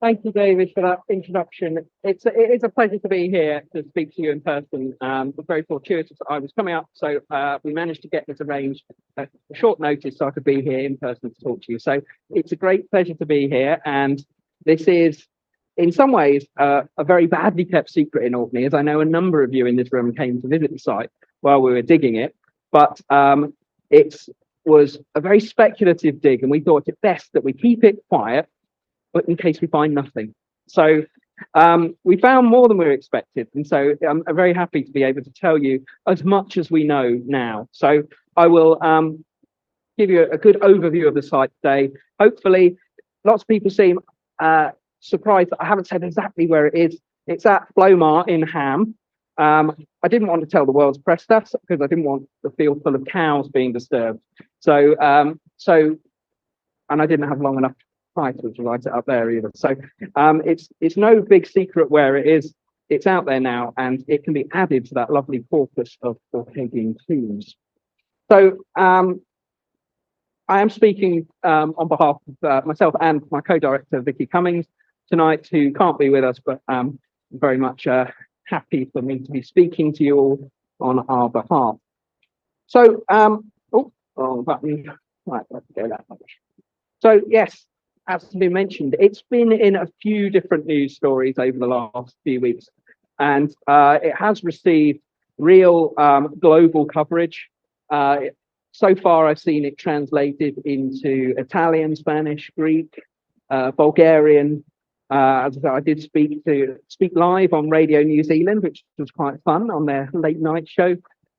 Thank you, David, for that introduction. It is a pleasure to be here to speak to you in person. It's very fortuitous. I was coming up, so we managed to get this arranged at short notice so I could be here in person to talk to you. So it's a great pleasure to be here. And this is, in some ways, a very badly kept secret in Orkney, as I know a number of you in this room came to visit the site while we were digging it. But it was a very speculative dig, and we thought it best that we keep it quiet, but in case we find nothing. So we found more than we were expected. And so I'm very happy to be able to tell you as much as we know now. So I will give you a good overview of the site today. Hopefully, lots of people seem surprised that I haven't said exactly where it is. It's at Flomar in Ham. I didn't want to tell the world's press stuff because I didn't want the field full of cows being disturbed. So, and I didn't have long enough title to write it up there either. So it's no big secret where it is. It's out there now, and it can be added to that lovely corpus of Orkneysian tombs. So I am speaking on behalf of myself and my co-director Vicky Cummings tonight, who can't be with us, but very much happy for me to be speaking to you all on our behalf. So wrong button. Right, let's go that much. So yes, as has been mentioned, it's been in a few different news stories over the last few weeks, and it has received real global coverage. So far, I've seen it translated into Italian, Spanish, Greek, Bulgarian. As I said, I did speak live on Radio New Zealand, which was quite fun on their late night show,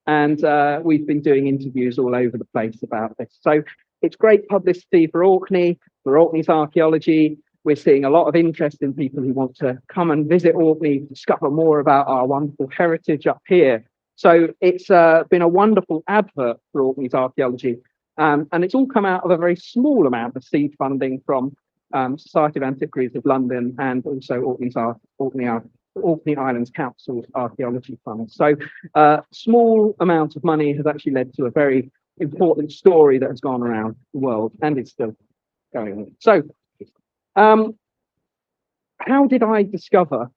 and we've been doing interviews all over the place about this. So it's great publicity for Orkney, for Orkney's archaeology. We're seeing a lot of interest in people who want to come and visit Orkney, discover more about our wonderful heritage up here. So it's been a wonderful advert for Orkney's archaeology. And it's all come out of a very small amount of seed funding from Society of Antiquaries of London and also Orkney Islands Council's Archaeology Fund. So small amount of money has actually led to a very important story that has gone around the world, and it's still going on. So how did I discover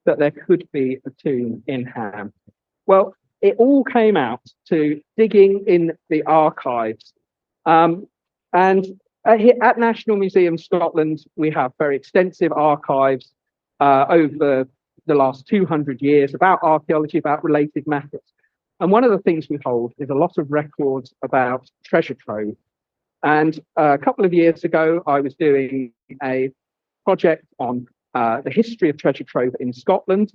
that there could be a tomb in Ham? Well, it all came out to digging in the archives. And at National Museum Scotland, we have very extensive archives over the last 200 years about archaeology, about related matters. And one of the things we hold is a lot of records about treasure trove. And a couple of years ago, I was doing a project on the history of treasure trove in Scotland.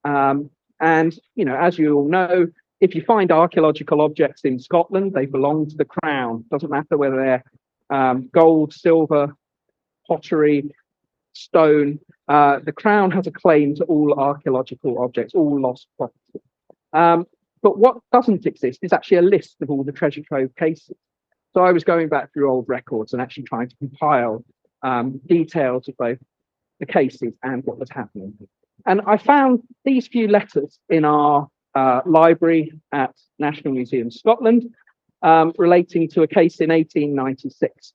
And, you know, as you all know, if you find archaeological objects in Scotland, they belong to the Crown. Doesn't matter whether they're gold, silver, pottery, stone. The Crown has a claim to all archaeological objects, all lost property. But what doesn't exist is actually a list of all the treasure trove cases. So I was going back through old records and actually trying to compile details of both the cases and what was happening. And I found these few letters in our library at National Museum Scotland relating to a case in 1896.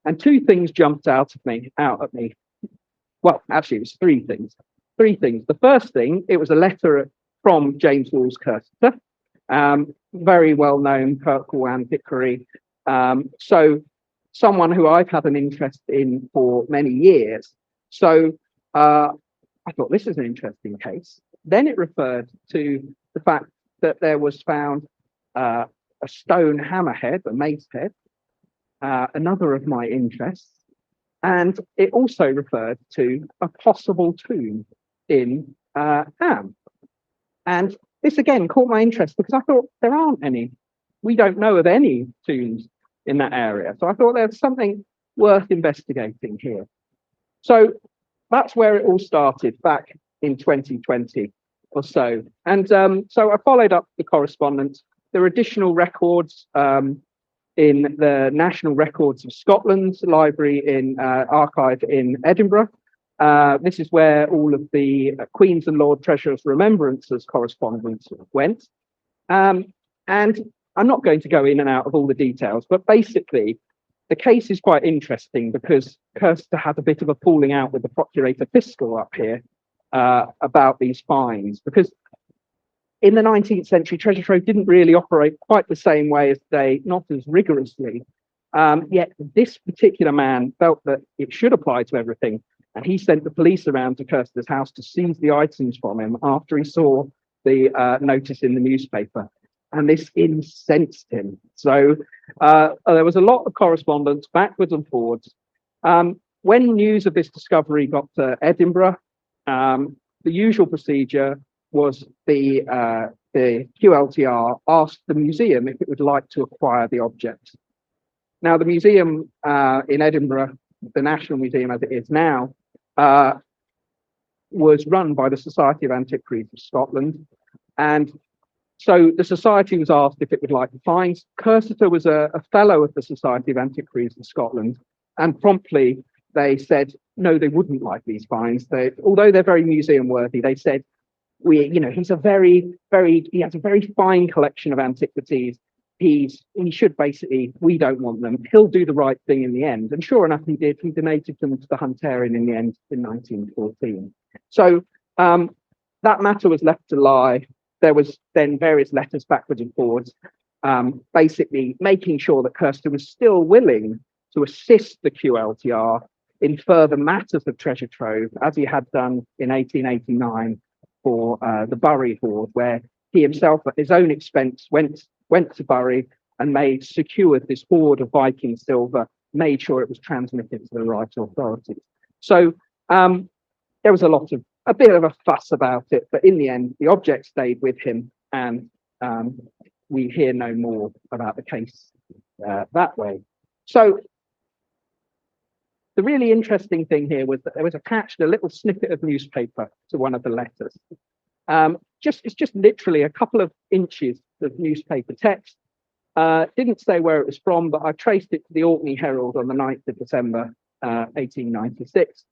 And two things jumped out at me. Well, actually, it was three things. The first thing, it was a letter from James Walls Cursitor, very well-known Kirkwall antiquary. So someone who I've had an interest in for many years. So I thought this is an interesting case. Then it referred to the fact that there was found a stone hammerhead, a mace head, another of my interests. And it also referred to a possible tomb in Ham. And this again caught my interest because I thought there aren't any. We don't know of any tombs in that area. So I thought there's something worth investigating here. So that's where it all started back in 2020 or so. And so I followed up the correspondence. There are additional records in the National Records of Scotland's library in archive in Edinburgh. This is where all of the Queen's and Lord Treasurer's Remembrances correspondence went. And I'm not going to go in and out of all the details, but basically the case is quite interesting because Kirster had a bit of a falling out with the Procurator Fiscal up here about these fines, because in the 19th century, treasure trove didn't really operate quite the same way as today, not as rigorously. Yet this particular man felt that it should apply to everything, and he sent the police around to Kirster's house to seize the items from him after he saw the notice in the newspaper. And this incensed him. So there was a lot of correspondence backwards and forwards. When news of this discovery got to Edinburgh, the usual procedure was the QLTR asked the museum if it would like to acquire the object. Now, the museum in Edinburgh, the National Museum as it is now, was run by the Society of Antiquaries of Scotland. And so the Society was asked if it would like the finds. Kirster was a fellow of the Society of Antiquaries of Scotland, and promptly they said, no, they wouldn't like these finds. Although they're very museum worthy, they said, he has a very fine collection of antiquities. He should basically, we don't want them. He'll do the right thing in the end. And sure enough, he did. He donated them to the Hunterian in the end in 1914. So that matter was left to lie. There was then various letters backwards and forwards, basically making sure that Kirster was still willing to assist the QLTR in further matters of treasure trove, as he had done in 1889 for the Bury hoard, where he himself, at his own expense, went to Bury and secured this hoard of Viking silver, made sure it was transmitted to the right authorities. So there was a bit of a fuss about it, but in the end, the object stayed with him, and we hear no more about the case that way. So the really interesting thing here was that there was attached a little snippet of newspaper to one of the letters. It's just literally a couple of inches of newspaper text. Didn't say where it was from, but I traced it to the Orkney Herald on the 9th of December, 1896.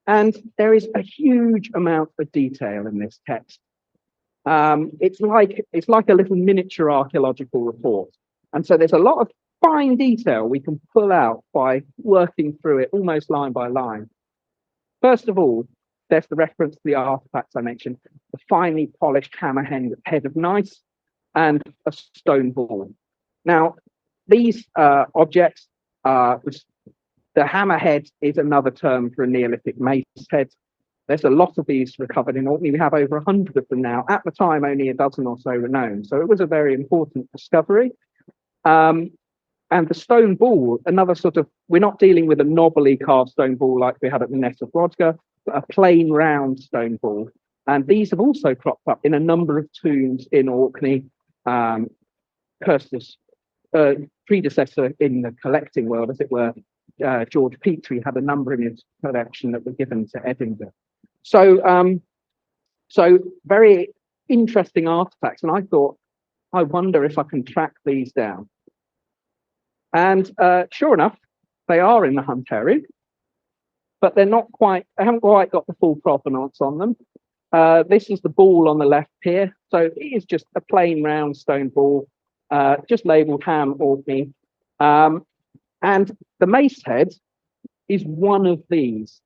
And there is a huge amount of detail in this text. It's like a little miniature archaeological report. And so there's a lot of fine detail we can pull out by working through it almost line by line. First of all, there's the reference to the artifacts I mentioned, the finely polished hammerhead of gneiss and a stone ball. Now, these objects, the hammerhead is another term for a Neolithic mace head. There's a lot of these recovered in Orkney. We have over 100 of them now. At the time, only a dozen or so were known. So it was a very important discovery. And the stone ball, another sort of, we're not dealing with a knobbly carved stone ball like we had at the Ness of Rodger, but a plain round stone ball. And these have also cropped up in a number of tombs in Orkney. Kirster's predecessor in the collecting world, as it were, George Petrie, had a number in his collection that were given to Edinburgh. So very interesting artifacts. And I thought, I wonder if I can track these down. And sure enough, they are in the Hunterian, but they haven't quite got the full provenance on them. This is the ball on the left here. So it is just a plain round stone ball, just labelled Ham Orkney. And the mace head is one of these.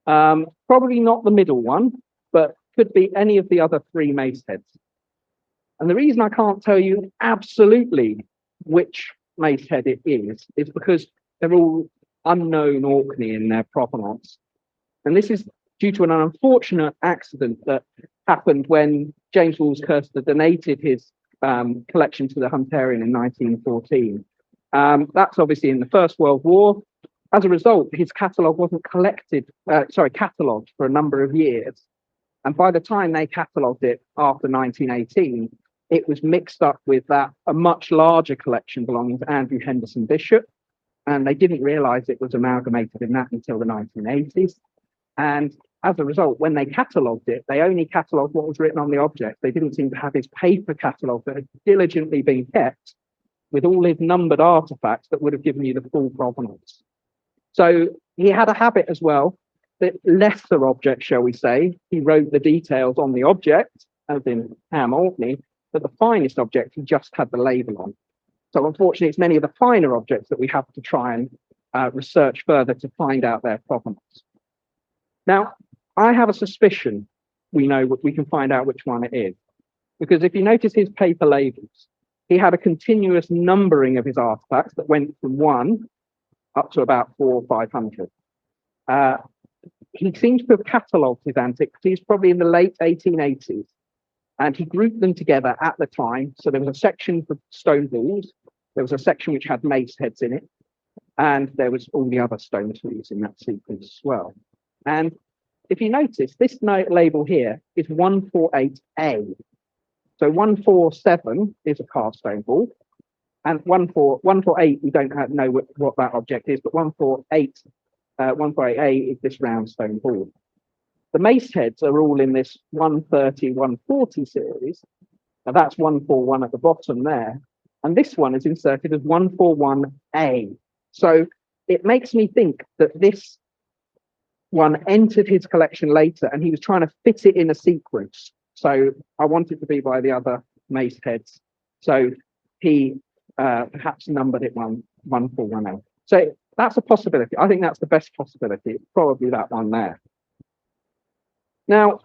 Probably not the middle one, but could be any of the other three mace heads. And the reason I can't tell you absolutely which mace head it is because they're all unknown Orkney in their provenance. And this is due to an unfortunate accident that happened when James Walls Kirster donated his collection to the Hunterian in 1914. That's obviously in the First World War. As a result, his catalogue wasn't catalogued for a number of years. And by the time they catalogued it after 1918, it was mixed up with a much larger collection belonging to Andrew Henderson Bishop. And they didn't realize it was amalgamated in that until the 1980s. And as a result, when they catalogued it, they only catalogued what was written on the object. They didn't seem to have his paper catalogue that had diligently been kept with all his numbered artifacts that would have given you the full provenance. So he had a habit as well, that lesser objects, shall we say, he wrote the details on the object, as in Ham Orkney, but the finest object he just had the label on. So unfortunately, it's many of the finer objects that we have to try and research further to find out their provenance. Now, I have a suspicion we can find out which one it is, because if you notice his paper labels, he had a continuous numbering of his artifacts that went from 1 up to about 400 or 500. He seems to have catalogued his antiquities probably in the late 1880s, and he grouped them together at the time. So there was a section for stone balls, there was a section which had mace heads in it, and there was all the other stone tools in that sequence as well. And if you notice, this label here is 148A. So 147 is a cast stone ball, and 148 we don't know what that object is, but 148A is this round stone ball. The mace heads are all in this 130, 140 series. Now that's 141 at the bottom there, and this one is inserted as 141A. So it makes me think that this one entered his collection later, and he was trying to fit it in a sequence. So I want it to be by the other mace heads. So he perhaps numbered it 141A. So that's a possibility. I think that's the best possibility. It's probably that one there. Now,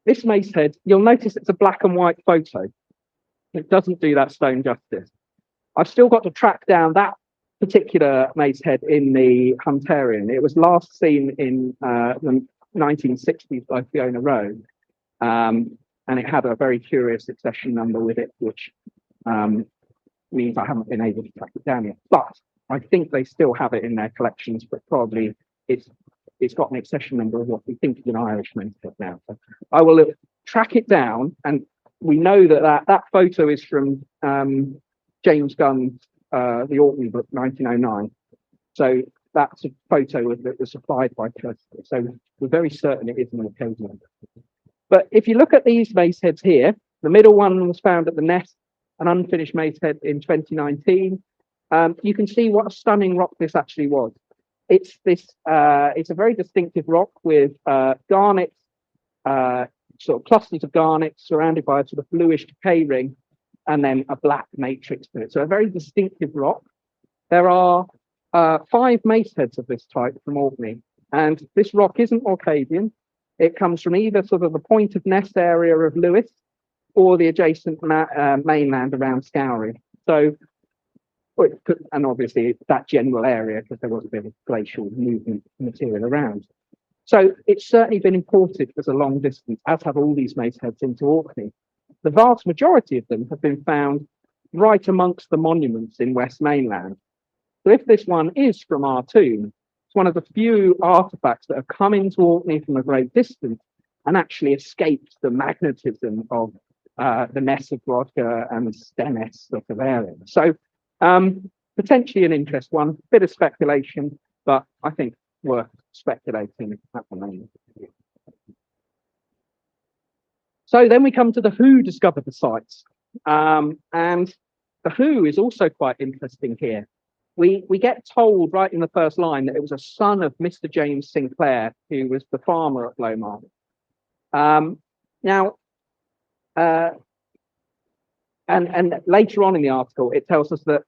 this mace head, you'll notice it's a black and white photo. It doesn't do that stone justice. I've still got to track down that particular mace head in the Hunterian. It was last seen in the 1960s by Fiona Rowe, and it had a very curious accession number with it, which means I haven't been able to track it down yet. But I think they still have it in their collections, but probably it's got an accession number of what we think is an Irish mace head now. So I will track it down, and we know that photo is from James Gunn's the Orkney book, 1909. So that's a photo that was supplied by Chester. So we're very certain it is an occasional. But if you look at these mace heads here, the middle one was found at the Nest, an unfinished mace head in 2019. You can see what a stunning rock this actually was. It's a very distinctive rock with garnets, sort of clusters of garnets surrounded by a sort of bluish decay ring, and then a black matrix to it. So a very distinctive rock. There are 5 mace heads of this type from Orkney, and this rock isn't Orcadian. It comes from either sort of the point of Nest area of Lewis or the adjacent mainland around Scourie. So, and obviously that general area, because there was a bit of glacial movement material around. So it's certainly been imported as a long distance, as have all these mace heads into Orkney. The vast majority of them have been found right amongst the monuments in West Mainland. So if this one is from our tomb, it's one of the few artifacts that have come into Orkney from a great distance and actually escaped the magnetism of the Ness of Grodka and Stennes sort of area. So potentially an interest one, bit of speculation, but I think worth speculating at the moment. So then we come to the who discovered the sites. And the who is also quite interesting here. We get told right in the first line that it was a son of Mr. James Sinclair, who was the farmer at Blomar. And later on in the article, it tells us that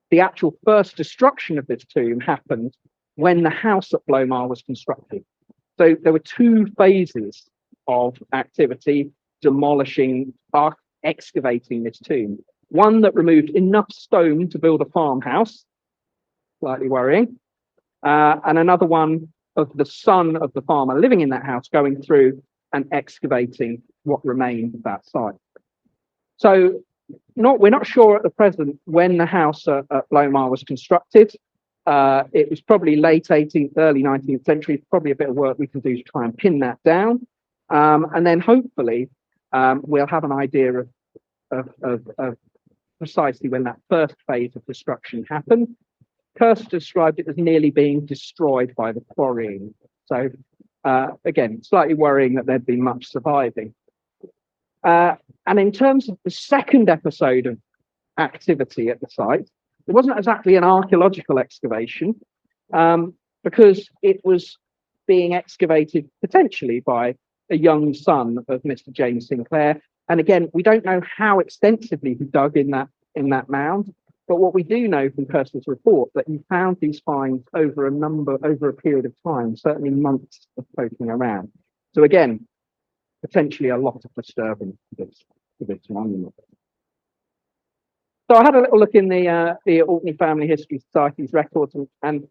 the actual first destruction of this tomb happened when the house at Blomar was constructed. So there were 2 phases of activity demolishing, excavating this tomb. One that removed enough stone to build a farmhouse, slightly worrying, and another one of the son of the farmer living in that house going through and excavating what remained of that site. So we're not sure at the present when the house at Blomar was constructed. It was probably late 18th, early 19th century. Probably a bit of work we can do to try and pin that down. And then hopefully we'll have an idea of precisely when that first phase of destruction happened. Kirst described it as nearly being destroyed by the quarrying. So again, slightly worrying that there'd been much surviving. And in terms of the second episode of activity at the site, it wasn't exactly an archaeological excavation because it was being excavated potentially by a young son of Mr. James Sinclair, And again, we don't know how extensively he dug in that mound, but what we do know from Kirsten's report that he found these finds over a period of time, certainly months of poking around. So again, potentially a lot of disturbance to this monument. So I had a little look in the Orkney Family History Society's records, and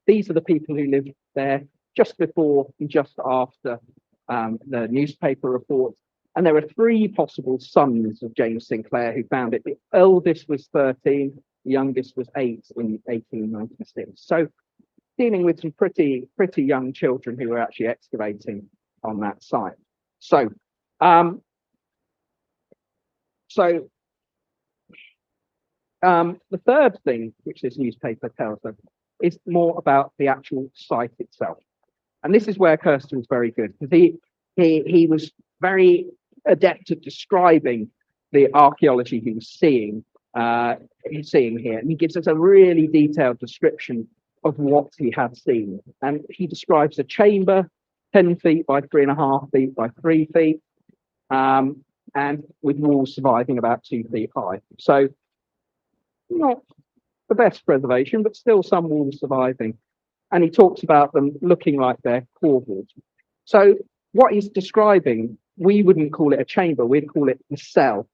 these are the people who lived there just before and just after the newspaper reports. And there were 3 possible sons of James Sinclair who found it. The eldest was 13, the youngest was 8 in 1896. So dealing with some pretty young children who were actually excavating on that site. So, the third thing which this newspaper tells us is more about the actual site itself. And this is where Kirsten was very good, because he was very adept at describing the archaeology he was seeing here. And he gives us a really detailed description of what he had seen. And he describes a chamber 10 feet by 3.5 feet by 3 feet, and with walls surviving about 2 feet high. So not the best preservation, but still some walls surviving. And he talks about them looking like they're core walls. So what he's describing, we wouldn't call it a chamber, we'd call it a cell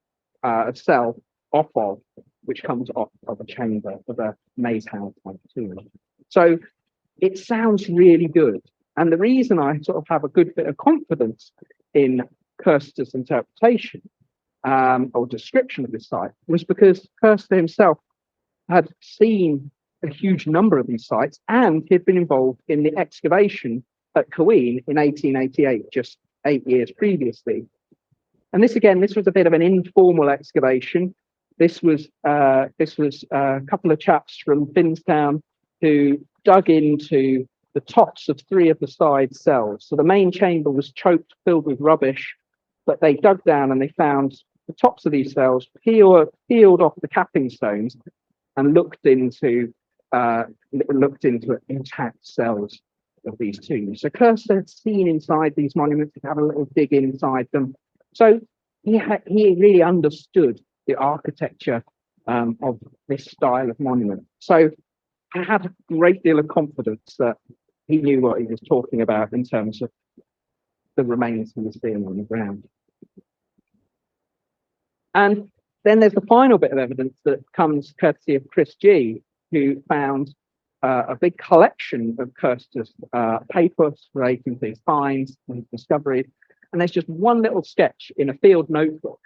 off of, which comes off of a chamber, of a maze house type tomb. So it sounds really good. And the reason I sort of have a good bit of confidence in Kirsten's interpretation or description of this site was because Kirsten himself had seen a huge number of these sites, and he'd been involved in the excavation at Queen in 1888, just 8 years previously. And this was a bit of an informal excavation. This was a couple of chaps from Finnstown who dug into the tops of 3 of the side cells. So the main chamber was choked, filled with rubbish, but they dug down and they found the tops of these cells, peeled off the capping stones, and looked into intact cells of these tombs. So Kirsten had seen inside these monuments, he had a little dig inside them. So he really understood the architecture of this style of monument. So I had a great deal of confidence that he knew what he was talking about in terms of the remains he was seeing on the ground. And then there's the final bit of evidence that comes courtesy of Chris G, who found a big collection of Kirsten's papers relating to his finds and his discoveries. And there's just one little sketch in a field notebook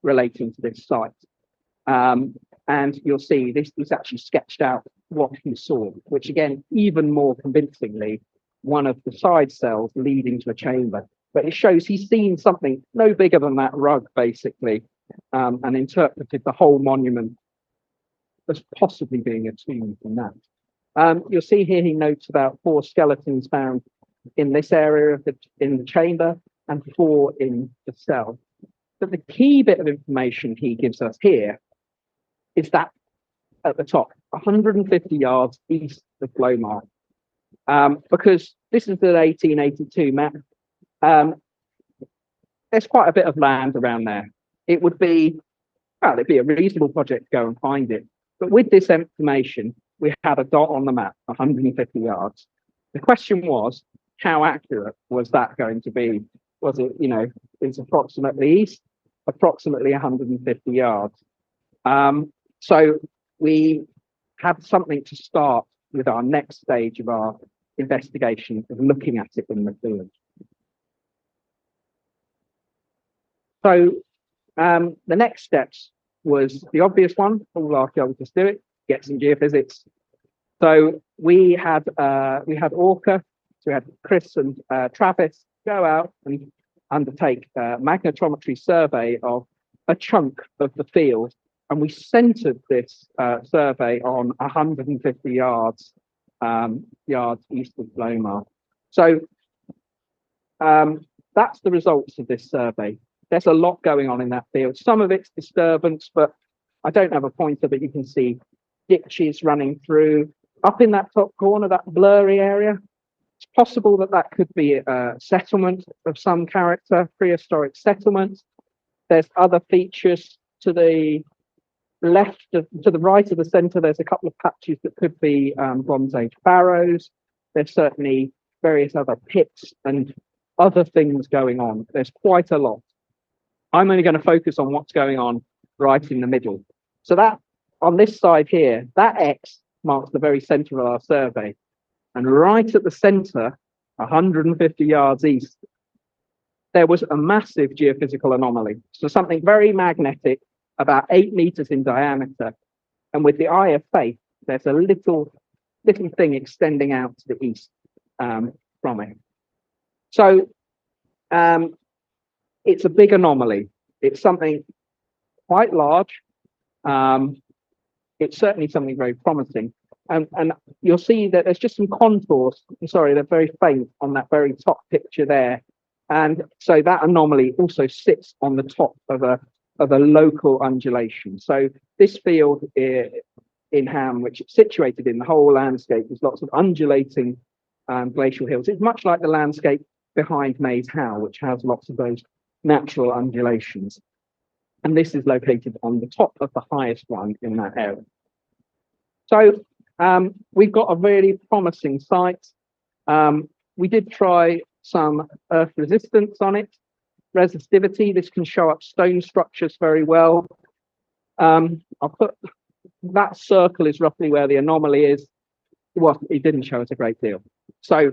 relating to this site. And you'll see this actually sketched out what he saw, which again, even more convincingly, one of the side cells leading to a chamber. But it shows he's seen something no bigger than that rug, basically, and interpreted the whole monument as possibly being a tomb from that. You'll see here he notes about 4 skeletons found in this area in the chamber and 4 in the cell. But the key bit of information he gives us here is that at the top, 150 yards east of Whymark, because this is the 1882 map. There's quite a bit of land around there. It'd be a reasonable project to go and find it. But with this information, we had a dot on the map, 150 yards. The question was, how accurate was that going to be? Was it, it's approximately east, approximately 150 yards. So we had something to start with our next stage of our investigation of looking at it in the field. So the next steps was the obvious one. All archaeologists do it, get some geophysics. So we had Orca, so we had Chris and Travis go out and undertake a magnetometry survey of a chunk of the field. And we centered this survey on 150 yards east of Whymark. So that's the results of this survey. There's a lot going on in that field. Some of it's disturbance, but I don't have a pointer, but you can see ditches running through. Up in that top corner, that blurry area, it's Possible that that could be a settlement of some character, prehistoric settlement. There's other features to the left, to the right of the centre. There's a couple of patches that could be Bronze Age barrows. There's certainly various other pits and other things going on. There's quite a lot. I'm only going to focus on what's going on right in the middle. So that on this side here, that X marks the very centre of our survey. And right at the centre, 150 yards east, there was a massive geophysical anomaly. So something very magnetic, about 8 meters in diameter. And with the eye of faith, there's a little thing extending out to the east from it. So it's a big anomaly. It's something quite large. It's certainly something very promising. And you'll see that there's just some contours. I'm sorry, they're very faint on that very top picture there. And so that anomaly also sits on the top of a local undulation. So this field in Ham, which is situated in the whole landscape, there's lots of undulating glacial hills. It's much like the landscape behind Maze Howe, which has lots of those natural undulations. And this is located on the top of the highest one in that area. So we've got a really promising site. We did try some earth resistance on it, resistivity. This can show up stone structures very well. I'll put that circle is roughly where the anomaly is. Well, it didn't show us a great deal. So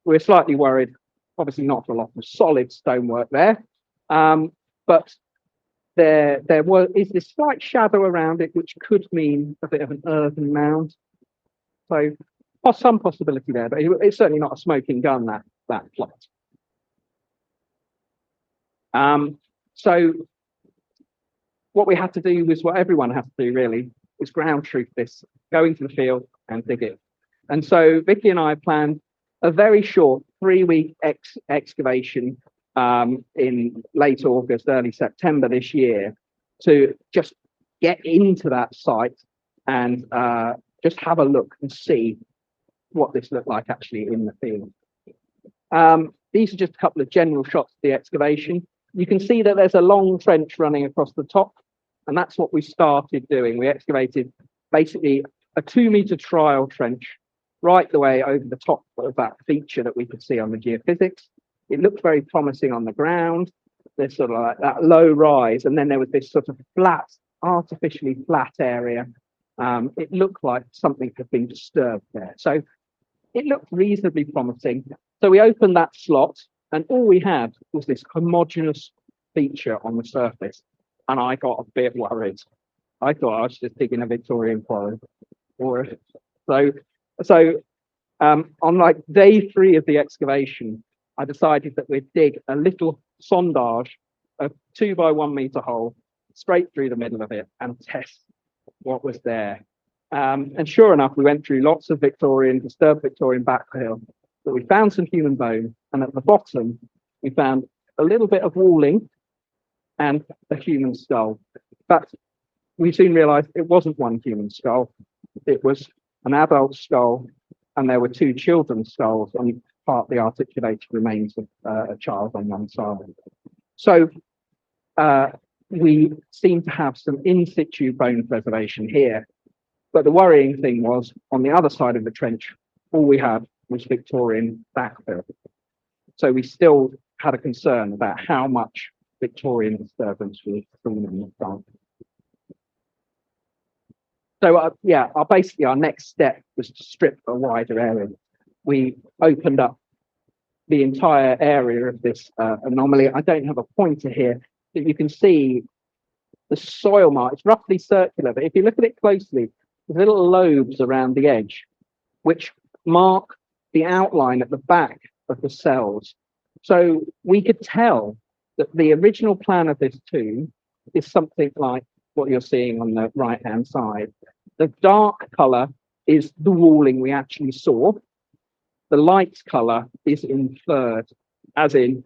we're slightly worried, obviously not a lot of solid stonework there, but there is this slight shadow around it, which could mean a bit of an earthen mound. So some possibility there, but it's certainly not a smoking gun, that plot. So what we had to do was what everyone has to do really, is ground truth this, go into the field and dig it. And so Vicky and I planned a very short 3-week excavation in late August, early September this year, to just get into that site and just have a look and see what this looked like actually in the field. These are just a couple of general shots of the excavation. You can see that there's a long trench running across the top, and that's what we started doing. We excavated basically a 2-meter trial trench right the way over the top of that feature that we could see on the geophysics. It looked very promising on the ground. There's sort of like that low rise, and then there was this sort of flat, artificially flat area. It looked like something had been disturbed there. So it looked reasonably promising. So we opened that slot, and all we had was this homogeneous feature on the surface. And I got a bit worried. I thought I was just digging a Victorian quarry. So on like day 3 of the excavation, I decided that we'd dig a little sondage, a 2 by 1 meter hole, straight through the middle of it and test what was there. And sure enough, we went through lots of disturbed Victorian backfill, but we found some human bone. And at the bottom, we found a little bit of walling and a human skull. But we soon realized it wasn't one human skull. It was an adult skull, and there were 2 children's skulls on partly articulated remains of a child on one side. So we seem to have some in situ bone preservation here. But the worrying thing was, on the other side of the trench, all we had was Victorian backfill. So we still had a concern about how much Victorian disturbance we were seeing in the site. So basically our next step was to strip a wider area. We opened up the entire area of this anomaly. I don't have a pointer here, but you can see the soil mark. It's roughly circular, but if you look at it closely, there's little lobes around the edge, which mark the outline at the back of the cells. So we could tell that the original plan of this tomb is something like what you're seeing on the right-hand side. The dark color is the walling we actually saw. The light color is inferred, as in,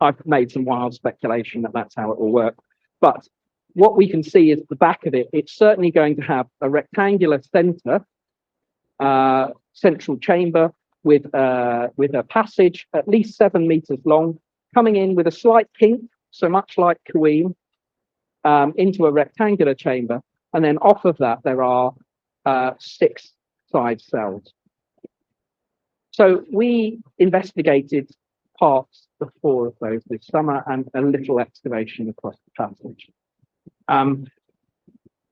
I've made some wild speculation that that's how it will work. But what we can see is the back of it. It's certainly going to have a rectangular center, central chamber with a passage at least 7 meters long, coming in with a slight kink, so much like Queen, into a rectangular chamber, and then off of that there are 6 side cells. So we investigated parts of 4 of those this summer and a little excavation across the passage.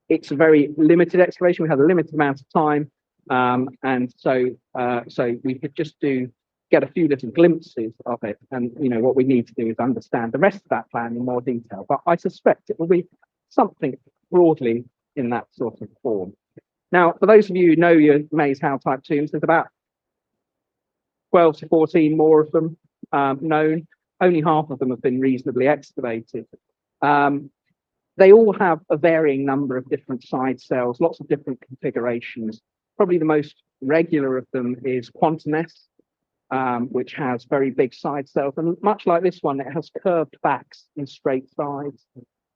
It's a very limited excavation. We had a limited amount of time, and so we could just get a few little glimpses of it. And what we need to do is understand the rest of that plan in more detail. But I suspect it will be something broadly in that sort of form. Now, for those of you who know your Maze Howe type tombs, there's about 12 to 14 more of them known. Only half of them have been reasonably excavated. They all have a varying number of different side cells, lots of different configurations. Probably the most regular of them is Quantiness, which has very big side cells. And much like this one, it has curved backs and straight sides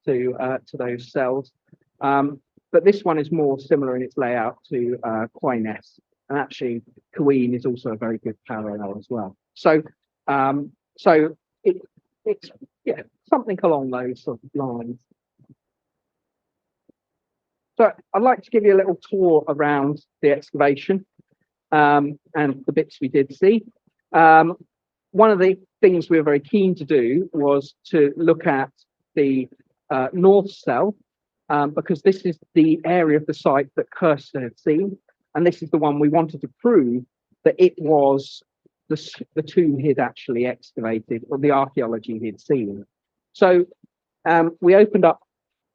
to those cells. But this one is more similar in its layout to Quainess. And actually, Queen is also a very good parallel as well. So it's something along those sort of lines. So I'd like to give you a little tour around the excavation and the bits we did see. One of the things we were very keen to do was to look at the north cell, because this is the area of the site that Kirsten had seen, and this is the one we wanted to prove that it was the tomb he'd actually excavated, or the archaeology he'd seen. So we opened up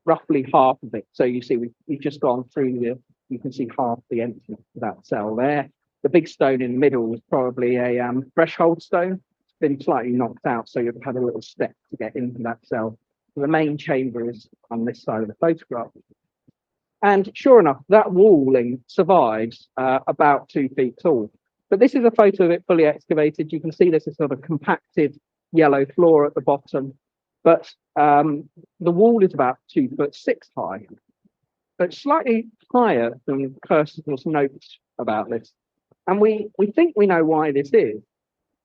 roughly half of it. So you see, we've just gone through you can see half the entrance to that cell there. The big stone in the middle was probably a threshold stone. It's been slightly knocked out, so you've had a little step to get into that cell. The main chamber is on this side of the photograph. And sure enough, that walling survives about 2 feet tall. But this is a photo of it fully excavated. You can see there's a sort of compacted yellow floor at the bottom. But the wall is about 2'6" high. But slightly higher than Kirsten's notes about this. And we think we know why this is,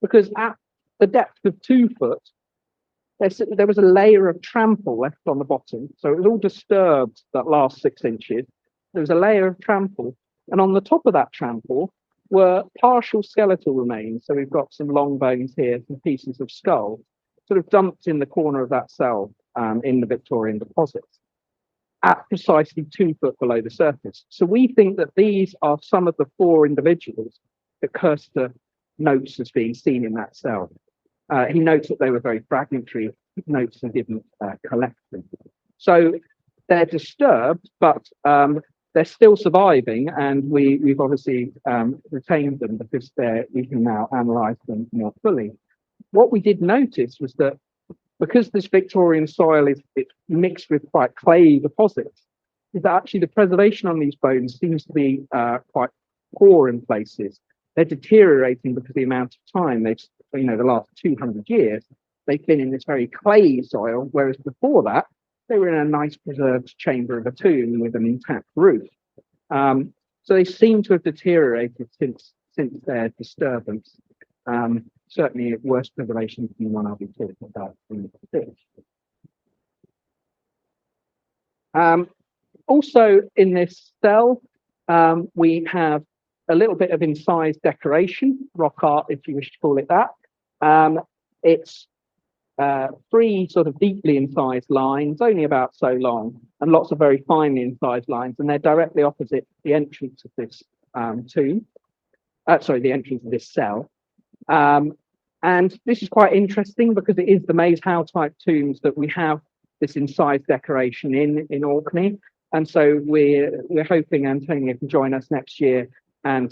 because at the depth of 2 foot, there was a layer of trample left on the bottom. So it was all disturbed, that last 6 inches. There was a layer of trample. And on the top of that trample were partial skeletal remains. So we've got some long bones here, some pieces of skull, sort of dumped in the corner of that cell in the Victorian deposits at precisely 2 foot below the surface. So we think that these are some of the 4 individuals that Kirsten notes as being seen in that cell. He notes that they were very fragmentary notes and didn't collect them. So they're disturbed, but they're still surviving, and we've obviously retained them because we can now analyse them more fully. What we did notice was that because this Victorian soil is mixed with quite clayey deposits, is that actually the preservation on these bones seems to be quite poor in places. They're deteriorating because of the amount of time the last 200 years, they've been in this very clayey soil, whereas before that, they were in a nice preserved chamber of a tomb with an intact roof. So they seem to have deteriorated since their disturbance. Certainly worse preservation than the one I'll be talking about in the pitch. Also in this cell, we have a little bit of incised decoration, rock art, if you wish to call it that. It's 3 sort of deeply incised lines, only about so long, and lots of very finely incised lines, and they're directly opposite the entrance of this tomb. The entrance of this cell. And this is quite interesting because it is the Maze Howe type tombs that we have this incised decoration in Orkney. And so we're hoping Antonia can join us next year and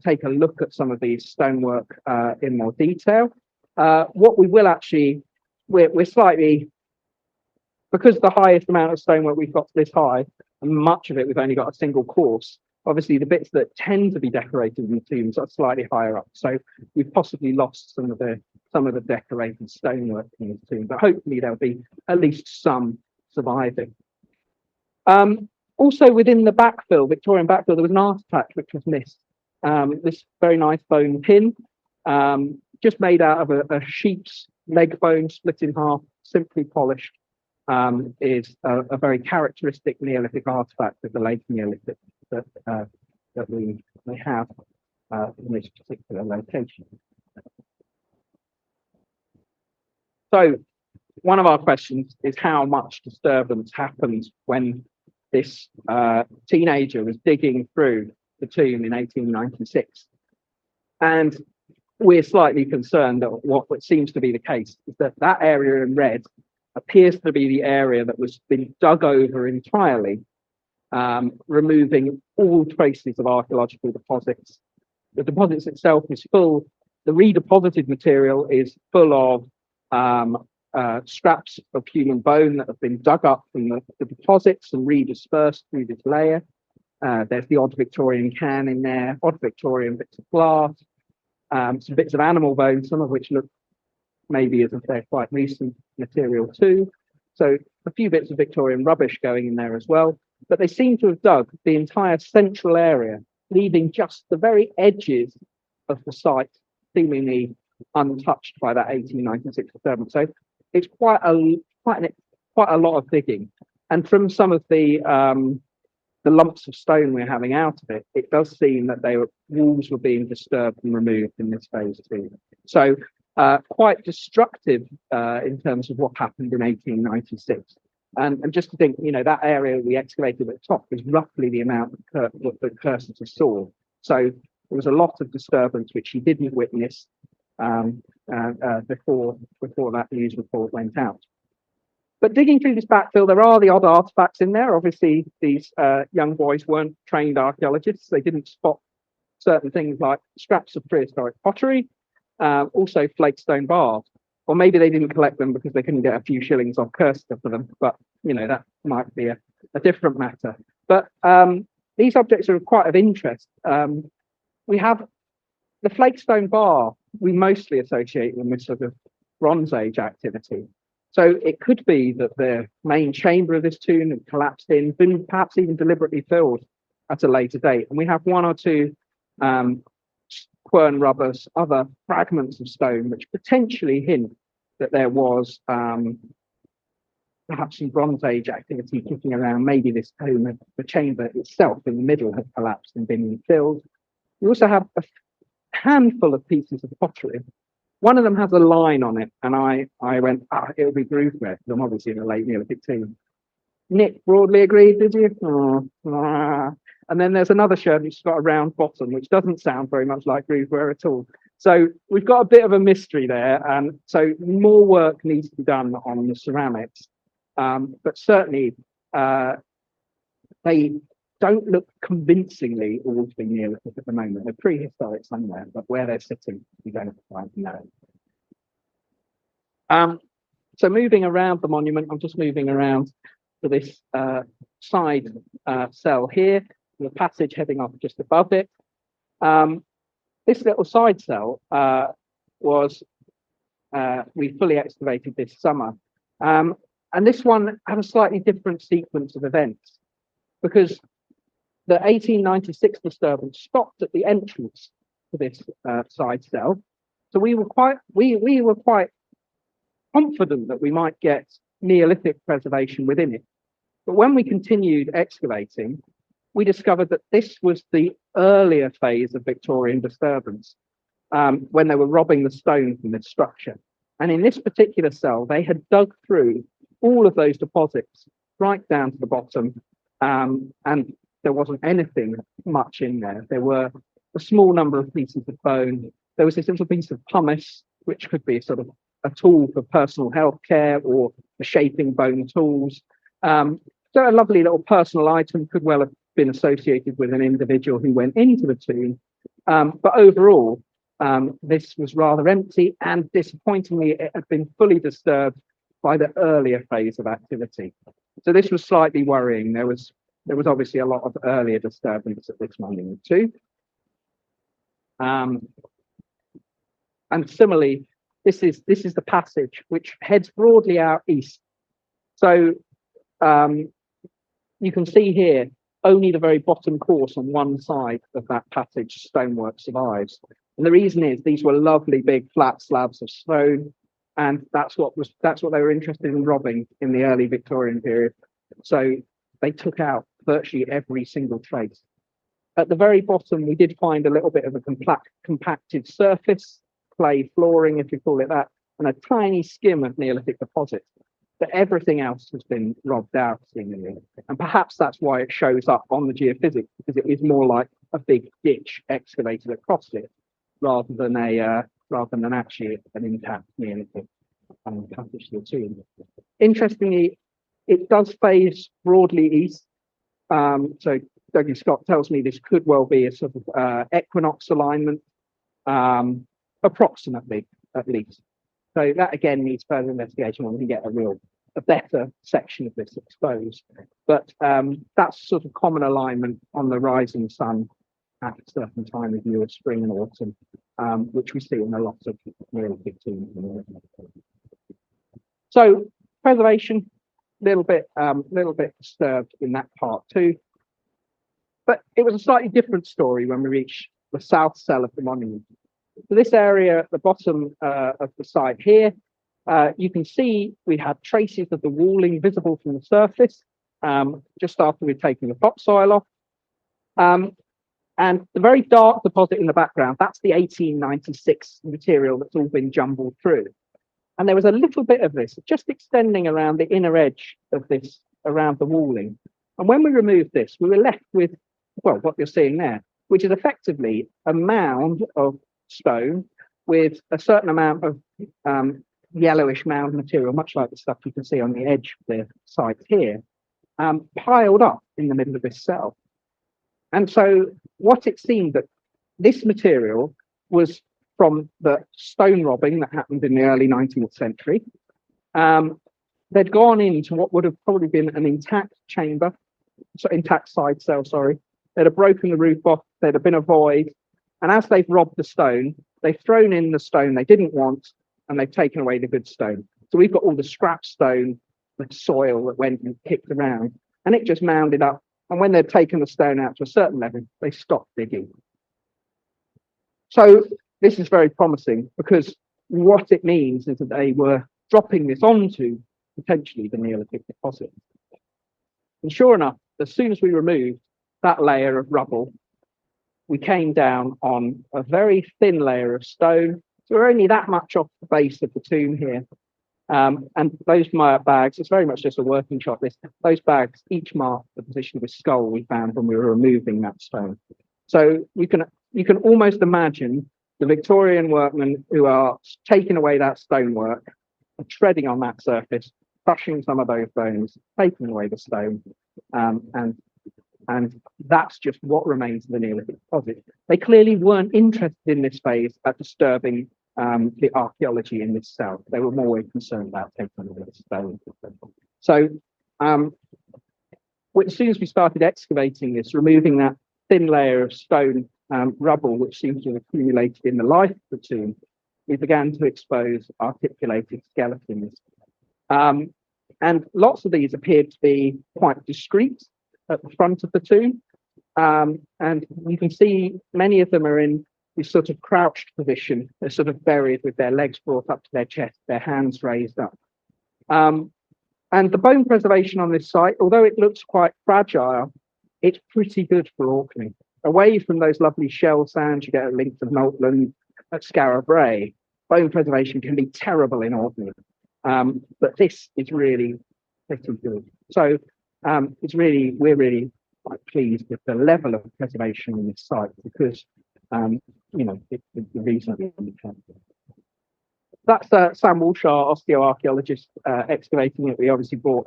take a look at some of these stonework in more detail. What we will actually, we're slightly, because the highest amount of stonework we've got this high, and much of it we've only got a single course. Obviously, the bits that tend to be decorated in the tombs are slightly higher up. So we've possibly lost some of the decorated stonework in the tomb, but hopefully there'll be at least some surviving. Also within the backfill, Victorian backfill, there was an artifact which was missed. This very nice bone pin, just made out of a sheep's leg bone split in half, simply polished, is a very characteristic Neolithic artifact of the late Neolithic that we have in this particular location. So one of our questions is how much disturbance happens when this teenager was digging through the tomb in 1896. And we're slightly concerned that what seems to be the case is that that area in red appears to be the area that was been dug over entirely, removing all traces of archaeological deposits. The deposits itself is full, the redeposited material is full of scraps of human bone that have been dug up from the deposits and redispersed through this layer. There's the odd Victorian can in there, odd Victorian bits of glass, some bits of animal bone, some of which look maybe as if they're quite recent material too. So a few bits of Victorian rubbish going in there as well. But they seem to have dug the entire central area, leaving just the very edges of the site seemingly untouched by that 1896 disturbance. So it's quite a lot of digging. And from some of the lumps of stone we're having out of it, it does seem that walls were being disturbed and removed in this phase too. So quite destructive in terms of what happened in 1896. And just to think, that area we excavated at the top was roughly the amount that Cursiter saw. So there was a lot of disturbance which he didn't witness before that news report went out. But digging through this backfill, there are the odd artifacts in there. Obviously, these young boys weren't trained archaeologists. They didn't spot certain things like scraps of prehistoric pottery, also flake stone bars. Or maybe they didn't collect them because they couldn't get a few shillings off Cursiter for them. But, that might be a different matter. But these objects are quite of interest. We have the flake stone bar. We mostly associate them with sort of Bronze Age activity. So it could be that the main chamber of this tomb had collapsed in, been perhaps even deliberately filled at a later date. And we have one or two quern rubbers, other fragments of stone, which potentially hint that there was perhaps some Bronze Age activity kicking around. Maybe this tomb, the chamber itself in the middle, had collapsed and been filled. We also have a handful of pieces of pottery. One of them has a line on it, and I went, it'll be grooveware, because I'm obviously in a late Neolithic tomb. Nick broadly agreed, did you? And then there's another shirt which has got a round bottom, which doesn't sound very much like grooveware at all. So we've got a bit of a mystery there, and so more work needs to be done on the ceramics. But certainly, they don't look convincingly all to be Neolithic at the moment. They're prehistoric somewhere, but where they're sitting, we don't quite know. So moving around the monument, I'm just moving around to this side cell here, the passage heading off just above it. This little side cell was we fully excavated this summer. And this one had a slightly different sequence of events because the 1896 disturbance stopped at the entrance to this side cell. So we were quite confident that we might get Neolithic preservation within it. But when we continued excavating, we discovered that this was the earlier phase of Victorian disturbance, when they were robbing the stone from the structure. And in this particular cell, they had dug through all of those deposits right down to the bottom, and there wasn't anything much in there. There were a small number of pieces of bone. There was this little piece of pumice, which could be sort of a tool for personal health care or for shaping bone tools. So a lovely little personal item, could well have been associated with an individual who went into the tomb. But overall, this was rather empty, and disappointingly, it had been fully disturbed by the earlier phase of activity. So this was slightly worrying. There was obviously a lot of earlier disturbance at this monument too. And similarly, this is the passage which heads broadly out east. So you can see here only the very bottom course on one side of that passage stonework survives. And the reason is these were lovely big flat slabs of stone, and that's what they were interested in robbing in the early Victorian period. So they took out virtually every single trace. At the very bottom, we did find a little bit of a compacted surface, clay flooring, if you call it that, and a tiny skim of Neolithic deposit. But everything else has been robbed out, seemingly. And perhaps that's why it shows up on the geophysics, because it is more like a big ditch excavated across it, rather than actually an intact Neolithic passage to the tomb. Interestingly, it does face broadly east. So Douglas Scott tells me this could well be a sort of equinox alignment, approximately, at least. So that again needs further investigation when we get a better section of this exposed. But that's sort of common alignment on the rising sun at a certain time of year, spring and autumn, which we see in a lot of Neolithic tombs. So preservation, little bit disturbed in that part too. But it was a slightly different story when we reached the south cell of the monument. So this area at the bottom of the site here, you can see we had traces of the walling visible from the surface just after we'd taken the topsoil off. And the very dark deposit in the background, that's the 1896 material that's all been jumbled through. And there was a little bit of this just extending around the inner edge of this, around the walling. And when we removed this, we were left with, well, what you're seeing there, which is effectively a mound of stone with a certain amount of yellowish mound material, much like the stuff you can see on the edge of the site here, piled up in the middle of this cell. And so what it seemed that this material was from the stone robbing that happened in the early 19th century. They'd gone into what would have probably been an intact chamber, so intact side cell, sorry. They'd have broken the roof off, there'd have been a void. And as they've robbed the stone, they've thrown in the stone they didn't want, and they've taken away the good stone. So we've got all the scrap stone, the soil that went and kicked around, and it just mounded up. And when they'd taken the stone out to a certain level, they stopped digging. So this is very promising, because what it means is that they were dropping this onto potentially the Neolithic deposit. And sure enough, as soon as we removed that layer of rubble, we came down on a very thin layer of stone. So we're only that much off the base of the tomb here. And those bags, it's very much just a working shot list. Those bags each mark the position of the skull we found when we were removing that stone. So you can almost imagine the Victorian workmen who are taking away that stonework, treading on that surface, crushing some of those bones, taking away the stone, and that's just what remains of the Neolithic deposit. They clearly weren't interested in this phase at disturbing the archaeology in this cell. They were more concerned about taking away the stone. So as soon as we started excavating this, removing that thin layer of stone rubble, which seems to have accumulated in the life of the tomb, we began to expose articulated skeletons. And lots of these appeared to be quite discreet at the front of the tomb. And you can see many of them are in this sort of crouched position. They're sort of buried with their legs brought up to their chest, their hands raised up. And the bone preservation on this site, although it looks quite fragile, it's pretty good for Orkney. Away from those lovely shell sands you get at Links of Noltland, at Skara Brae, bone preservation can be terrible in Orkney. But this is really pretty good. So we're really quite pleased with the level of preservation on this site, because it's reasonably independent. That's Sam Walshaw, osteoarchaeologist, excavating it. We obviously brought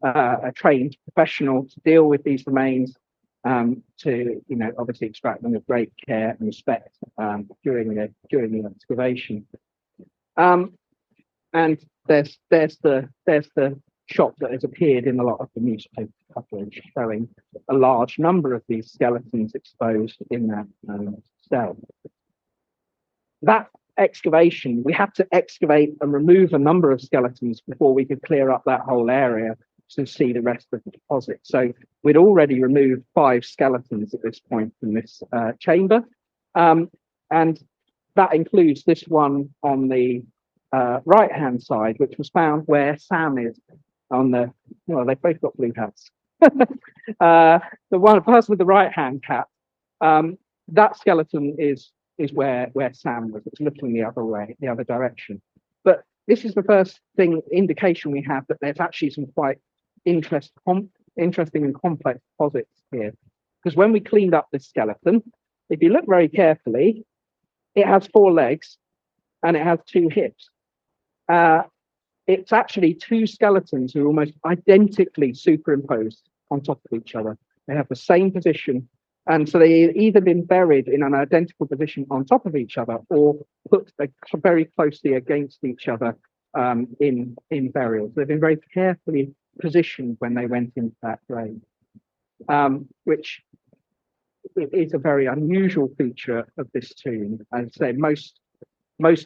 a trained professional to deal with these remains, to obviously extract them with great care and respect during the excavation. And there's the shot that has appeared in a lot of the newspaper coverage, showing a large number of these skeletons exposed in that cell. That excavation, we had to excavate and remove a number of skeletons before we could clear up that whole area to see the rest of the deposit. So we'd already removed 5 skeletons at this point from this chamber. And that includes this one on the right-hand side, which was found where Sam is on the, well, they've both got blue hats. The person with the right-hand hat, that skeleton is where Sam was. It's looking the other way, the other direction. But this is the first indication we have that there's actually some quite interesting and complex deposits here. Because when we cleaned up this skeleton, if you look very carefully, it has 4 legs and it has 2 hips. It's actually 2 skeletons who are almost identically superimposed on top of each other. They have the same position. And so they've either been buried in an identical position on top of each other or put very closely against each other in burials. They've been very carefully positioned when they went into that grave, which is a very unusual feature of this tomb. As I say, most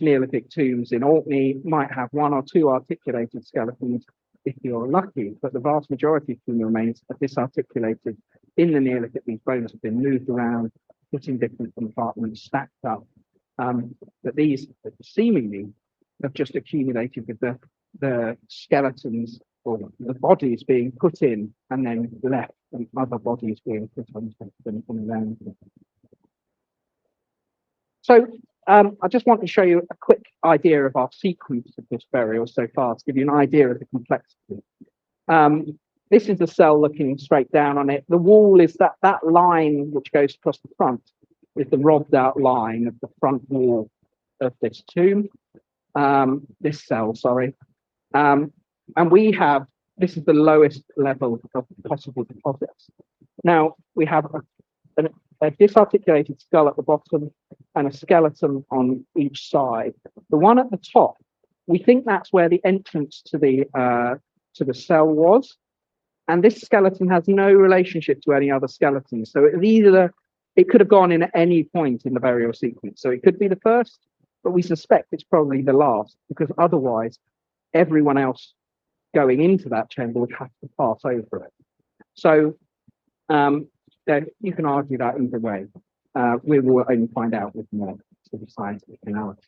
Neolithic tombs in Orkney might have 1 or 2 articulated skeletons if you're lucky, but the vast majority of tomb remains are disarticulated. In the Neolithic, these bones have been moved around, put in different compartments, stacked up. But these seemingly have just accumulated with the skeletons or the bodies being put in and then left, and other bodies being put on top of them from around. So I just want to show you a quick idea of our sequence of this burial so far to give you an idea of the complexity. This is the cell looking straight down on it. The wall is that line which goes across the front is the robbed out line of the front wall of this tomb, this cell, sorry. And we have, this is the lowest level of possible deposits. Now we have a disarticulated skull at the bottom and a skeleton on each side. The one at the top, we think that's where the entrance to the cell was. And this skeleton has no relationship to any other skeletons. So it could have gone in at any point in the burial sequence. So it could be the first, but we suspect it's probably the last, because otherwise everyone else going into that chamber would have to pass over it. So you can argue that either way. We will only find out with more sort of scientific analysis.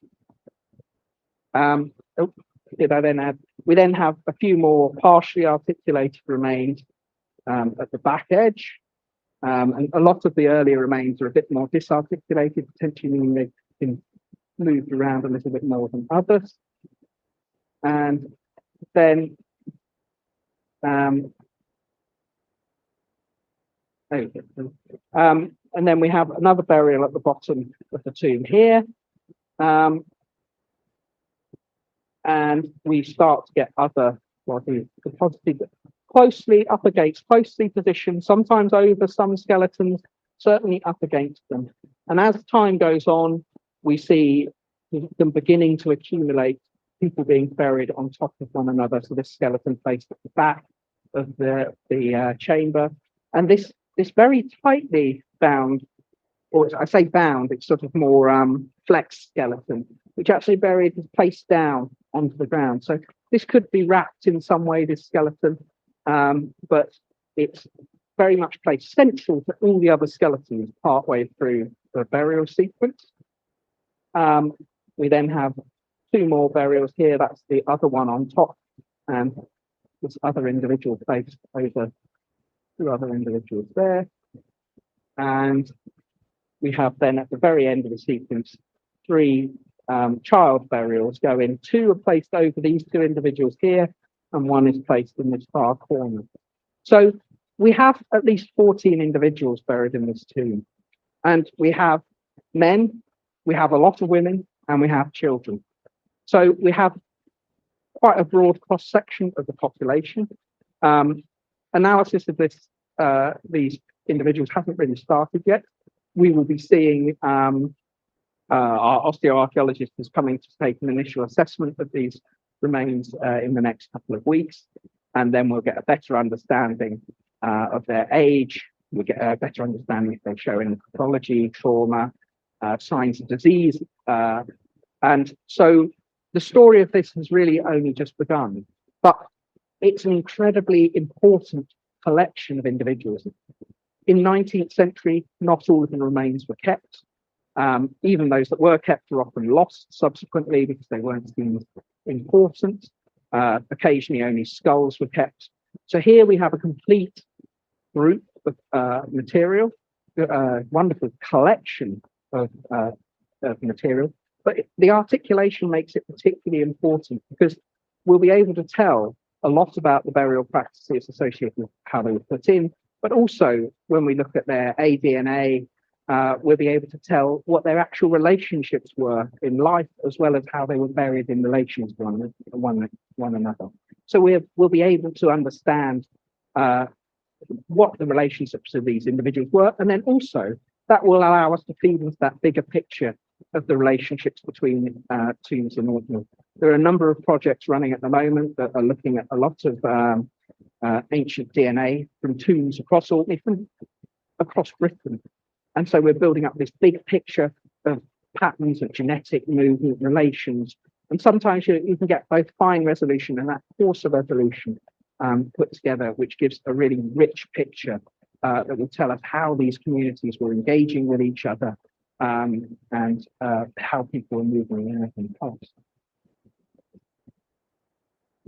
We then have a few more partially articulated remains at the back edge. And a lot of the earlier remains are a bit more disarticulated, potentially meaning they've been moved around a little bit more than others. And then and then we have another burial at the bottom of the tomb here. And we start to get other bodies deposited closely up against, closely positioned, sometimes over some skeletons, certainly up against them. And as time goes on, we see them beginning to accumulate, people being buried on top of one another. So this skeleton placed at the back of the chamber. And this very tightly bound, or I say bound, it's sort of more flex skeleton, which actually buried is placed down onto the ground. So this could be wrapped in some way, this skeleton, but it's very much placed central to all the other skeletons partway through the burial sequence. We then have 2 more burials here. That's the other one on top, and this other individual placed over 2 other individuals there. And we have then at the very end of the sequence 3 child burials going. 2 are placed over these 2 individuals here, and 1 is placed in this far corner. So we have at least 14 individuals buried in this tomb. And we have men, we have a lot of women, and we have children. So we have quite a broad cross-section of the population. Analysis of these individuals hasn't really started yet. We will be seeing our osteoarchaeologist is coming to take an initial assessment of these remains in the next couple of weeks, and then we'll get a better understanding of their age. We'll get a better understanding if they show any pathology, trauma, signs of disease. And so the story of this has really only just begun. But it's an incredibly important collection of individuals. In 19th century, not all of the remains were kept. Even those that were kept were often lost subsequently because they weren't seen as important. Occasionally only skulls were kept. So here we have a complete group of material, wonderful collection of material, but the articulation makes it particularly important because we'll be able to tell a lot about the burial practices associated with how they were put in, but also when we look at their aDNA, we'll be able to tell what their actual relationships were in life, as well as how they were buried in relation to one another. So we'll be able to understand what the relationships of these individuals were, and then also that will allow us to feed into that bigger picture of the relationships between tombs in Orkney. There are a number of projects running at the moment that are looking at a lot of ancient DNA from tombs across Orkney, from across Britain. And so we're building up this big picture of patterns of genetic movement relations. And sometimes you can get both fine resolution and that coarser resolution put together, which gives a really rich picture that will tell us how these communities were engaging with each other and how people were moving in and past.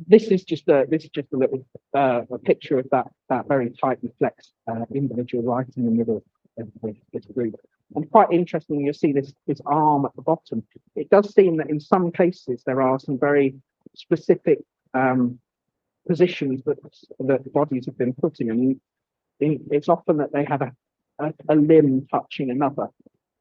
This is just a little a picture of that very tightly flexed individual right in the middle of this group. And quite interesting, you'll see this arm at the bottom. It does seem that in some cases there are some very specific positions that bodies have been put in. And it's often that they have a limb touching another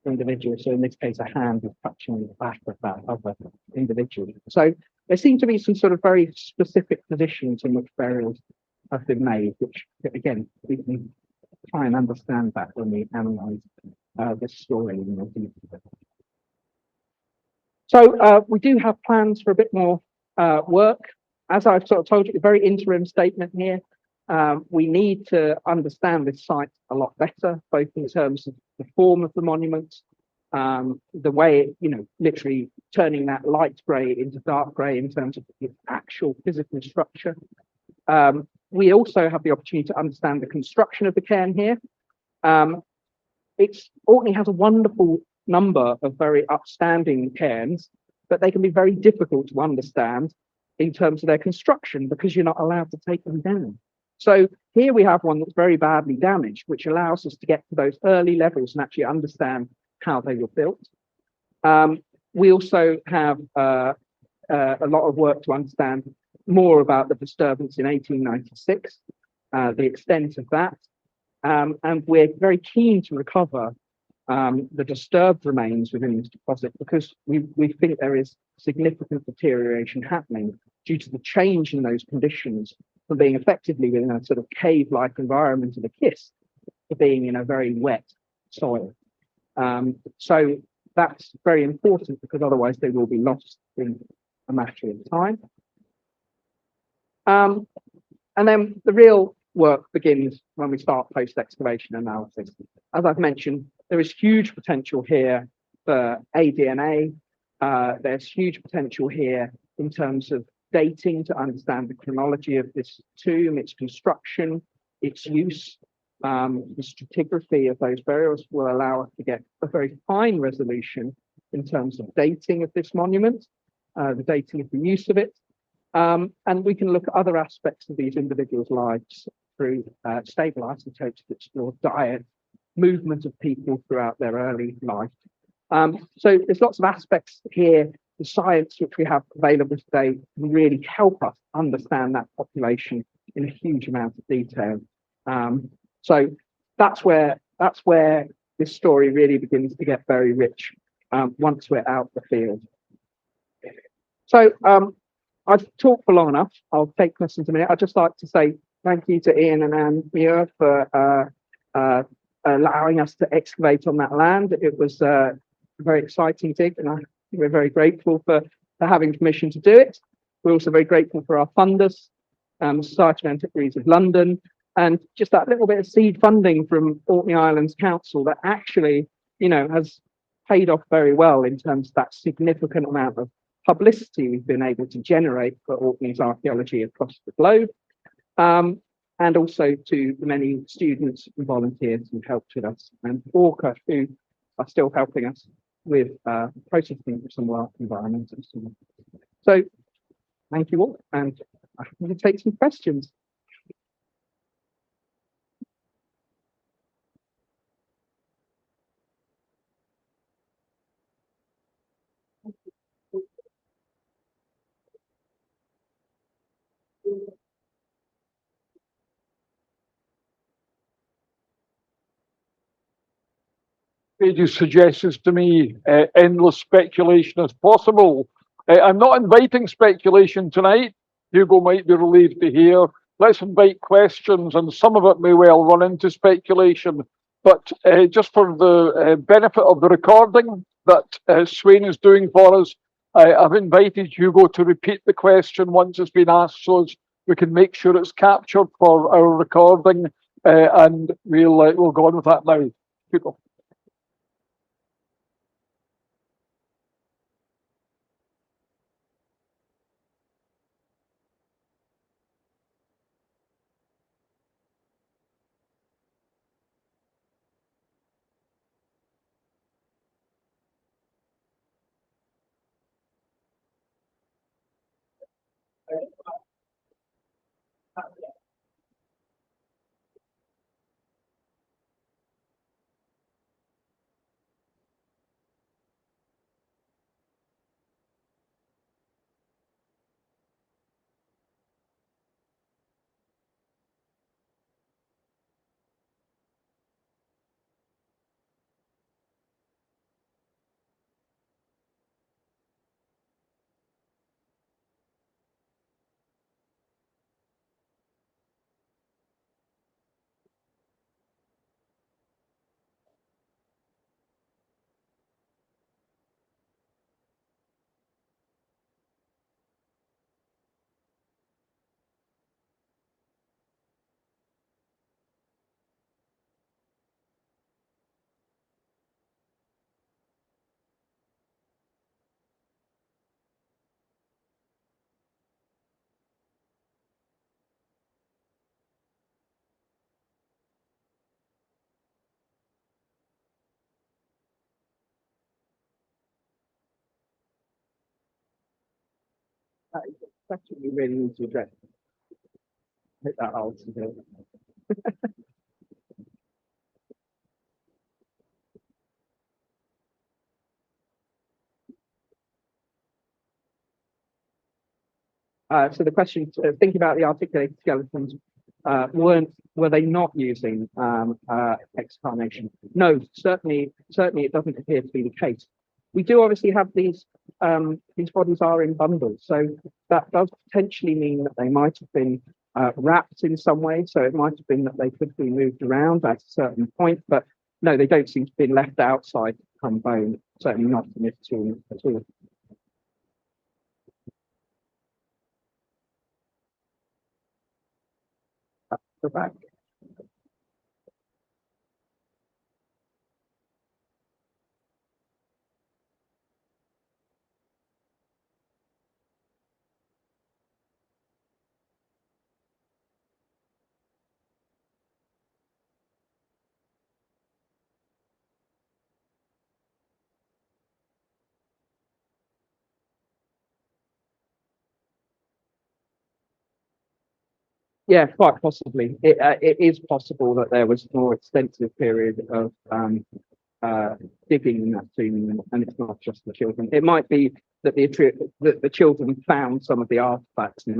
individual. So in this case, a hand is touching the back of that other individual. So there seem to be some sort of very specific positions in which burials have been made, which again, we can try and understand that when we analyse this story in more detail. So we do have plans for a bit more work. As I've sort of told you, a very interim statement here. We need to understand this site a lot better, both in terms of the form of the monument, the way, literally turning that light grey into dark grey in terms of its actual physical structure. We also have the opportunity to understand the construction of the cairn here. Orkney has a wonderful number of very upstanding cairns, but they can be very difficult to understand in terms of their construction because you're not allowed to take them down. So here we have one that's very badly damaged, which allows us to get to those early levels and actually understand how they were built. We also have a lot of work to understand more about the disturbance in 1896, the extent of that. And we're very keen to recover the disturbed remains within this deposit because we think there is significant deterioration happening due to the change in those conditions from being effectively within a sort of cave-like environment of a kist to being in a very wet soil. So that's very important because otherwise they will be lost in a matter of time. And then the real work begins when we start post-excavation analysis. As I've mentioned, there is huge potential here for aDNA. There's huge potential here in terms of dating to understand the chronology of this tomb, its construction, its use. The stratigraphy of those burials will allow us to get a very fine resolution in terms of dating of this monument, the dating of the use of it. And we can look at other aspects of these individuals' lives through stable isotopes that explore diet, movement of people throughout their early life. So there's lots of aspects here. The science which we have available today can really help us understand that population in a huge amount of detail. So that's where this story really begins to get very rich once we're out the field. So I've talked for long enough. I'll take questions in a minute. I'd just like to say thank you to Ian and Anne Muir for allowing us to excavate on that land. It was a very exciting dig, and we're very grateful for having permission to do it. We're also very grateful for our funders, Society of Antiquaries of London, and just that little bit of seed funding from Orkney Islands Council that actually, has paid off very well in terms of that significant amount of publicity we've been able to generate for Orkney's archaeology across the globe, and also to the many students and volunteers who helped with us, and Orca, who are still helping us with processing some of our environmental. So thank you all, and I'm going to take some questions. Pages suggests to me endless speculation is possible. I'm not inviting speculation tonight. Hugo might be relieved to hear. Let's invite questions, and some of it may well run into speculation. But just for the benefit of the recording that Swain is doing for us, I've invited Hugo to repeat the question once it's been asked, so as we can make sure it's captured for our recording, and we'll go on with that now. Hugo. That's what we really need to address. Hit that out. So the question, thinking about the articulated skeletons, were they not using excarnation? No, certainly it doesn't appear to be the case. We do obviously have these bodies are in bundles, so that does potentially mean that they might have been wrapped in some way. So it might have been that they could be moved around at a certain point, but no, they don't seem to have been left outside from bone. Certainly not in this tomb at all. The back. Yeah, quite possibly. It is possible that there was a more extensive period of digging in that tomb, and it's not just the children. It might be that the children found some of the artifacts, and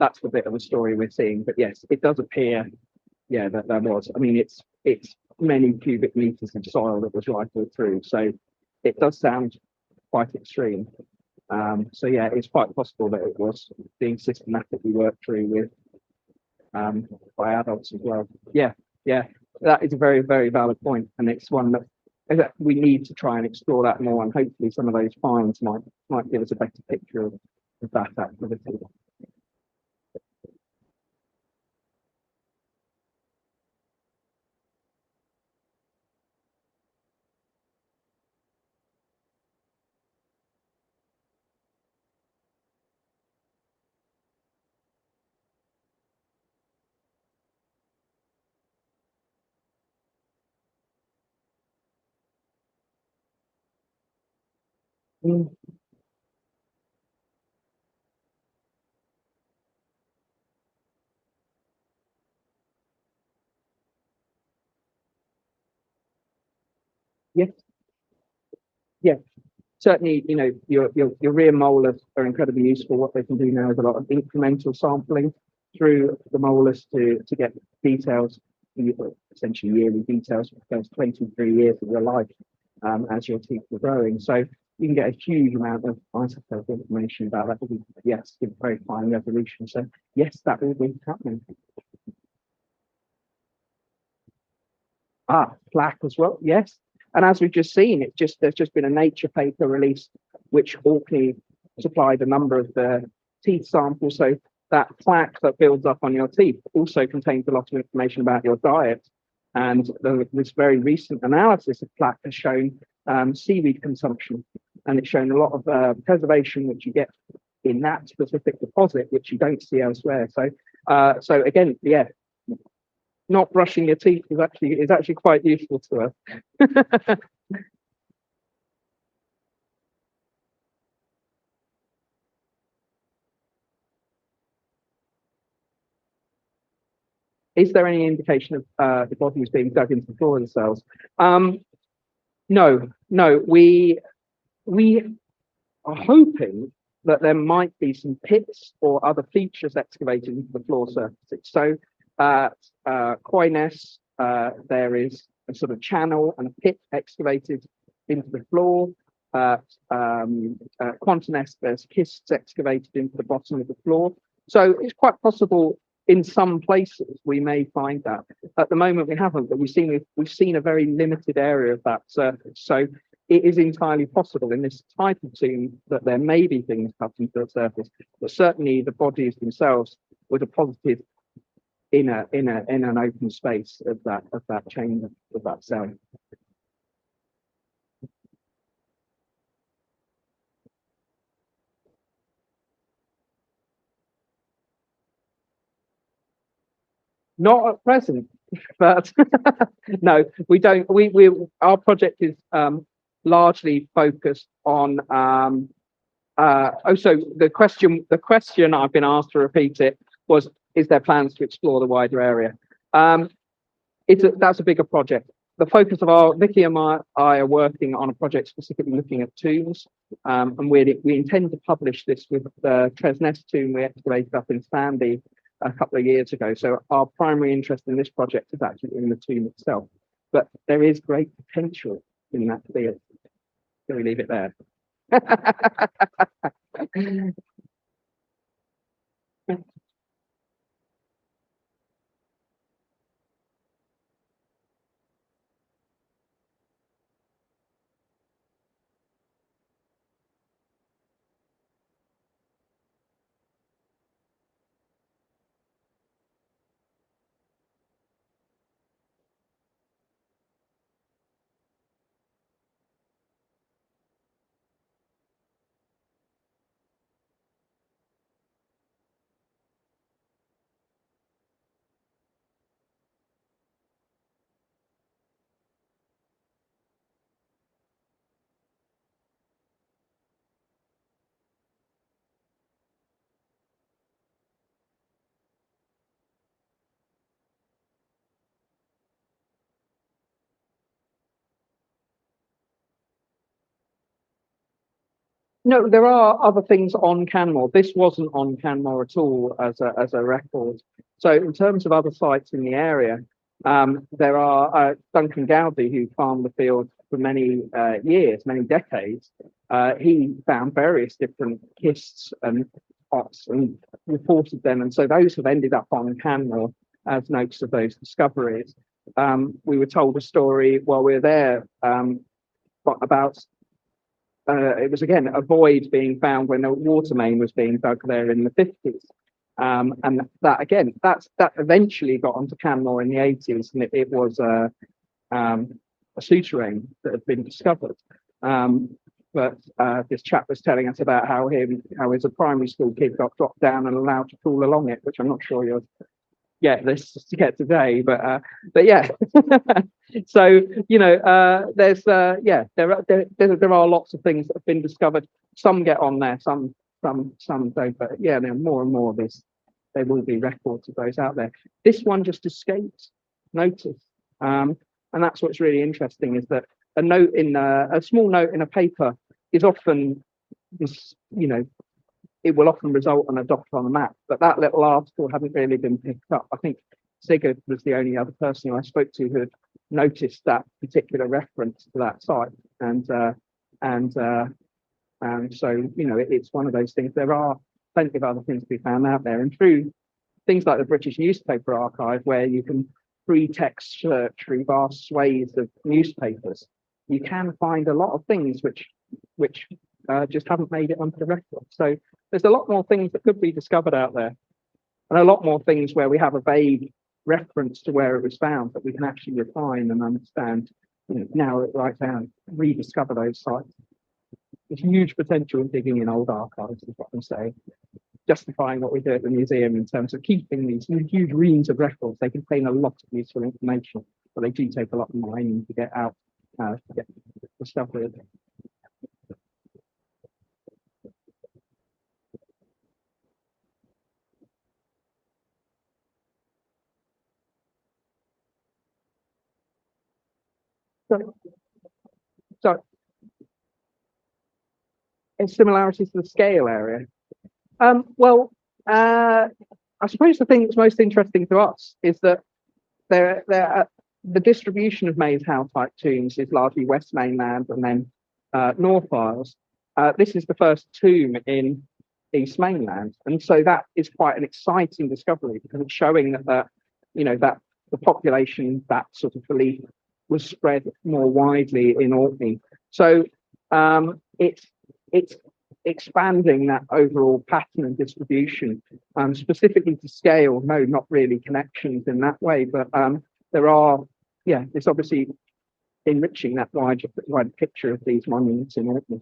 that's the bit of the story we're seeing. But yes, it does appear, yeah, that there was. I mean, it's many cubic meters of soil that was rifled through, so it does sound quite extreme. So yeah, it's quite possible that it was being systematically worked through with by adults as well. Yeah, yeah, that is a very, very valid point, and it's one that we need to try and explore that more, and hopefully some of those finds might give us a better picture of that activity. Mm, yes, yeah. Certainly, your rear molars are incredibly useful. What they can do now is a lot of incremental sampling through the molars to get details, essentially yearly details for the first 23 years of your life, as your teeth are growing. So you can get a huge amount of isotope information about that. Yes, with very fine resolution. So yes, that will be happening. Plaque as well. Yes. And as we've just seen, there's just been a Nature paper released which Orkney supplied a number of the teeth samples. So that plaque that builds up on your teeth also contains a lot of information about your diet. And this very recent analysis of plaque has shown seaweed consumption, and it's shown a lot of preservation which you get in that specific deposit, which you don't see elsewhere. So again, yeah, not brushing your teeth is actually quite useful to us. Is there any indication of the bodies being dug into the floor of the cells? No, no. We are hoping that there might be some pits or other features excavated into the floor surfaces. So at Coines, there is a sort of channel and a pit excavated into the floor. Quantinest, there's kists excavated into the bottom of the floor. So it's quite possible in some places we may find that. At the moment we haven't, but we've seen a very limited area of that surface. So it is entirely possible in this type of tomb that there may be things cut into the surface, but certainly the bodies themselves were deposited in an open space of that chamber, of that cell. Not at present, but no, we don't. We our project is largely focused on. So the question I've been asked to repeat it was: is there plans to explore the wider area? Um, that's a bigger project. The focus of Vicky and I are working on a project specifically looking at tombs, and we intend to publish this with the Tresness tomb we excavated up in Sandy a couple of years ago. So our primary interest in this project is actually in the tomb itself, but there is great potential in that field. So we leave it there. No, there are other things on Canmore. This wasn't on Canmore at all as a record. So in terms of other sites in the area, there are Duncan Gowdy, who farmed the field for many years, many decades. He found various different kists and pots and reported them, and so those have ended up on Canmore as notes of those discoveries. We were told a story while we were there about it was again a void being found when a water main was being dug there in the 50s. And that eventually got onto Canmore in the 80s, and it was a souterrain that had been discovered. But this chap was telling us about how as a primary school kid got dropped down and allowed to crawl along it, which I'm not sure you're get this to get today, but yeah. So there's there are lots of things that have been discovered. Some get on there, some don't. But yeah, there are more and more of this. There will be records of those out there. This one just escaped notice, and that's what's really interesting is that a small note in a paper is often this, it will often result in a dot on a map, but that little article hadn't really been picked up. I think Sigurd was the only other person who I spoke to who had noticed that particular reference to that site, and so it's one of those things. There are plenty of other things to be found out there, and through things like the British Newspaper Archive, where you can free text search through vast swathes of newspapers, you can find a lot of things which just haven't made it onto the record. So there's a lot more things that could be discovered out there, and a lot more things where we have a vague reference to where it was found that we can actually refine and understand, narrow it right down, rediscover those sites. There's huge potential in digging in old archives, is what I'm saying, justifying what we do at the museum in terms of keeping these huge reams of records. They contain a lot of useful information, but they do take a lot of mining to get out, to get the stuff with. So in similarities to the scale area. I suppose the thing that's most interesting to us is that the distribution of Maze Howe type tombs is largely West Mainland and then North Isles. This is the first tomb in East Mainland, and so that is quite an exciting discovery because it's showing that that the population, that sort of belief, was spread more widely in Orkney. So it's expanding that overall pattern and distribution, specifically to scale. No, not really connections in that way, but there are, it's obviously enriching that wide picture of these monuments in Orkney.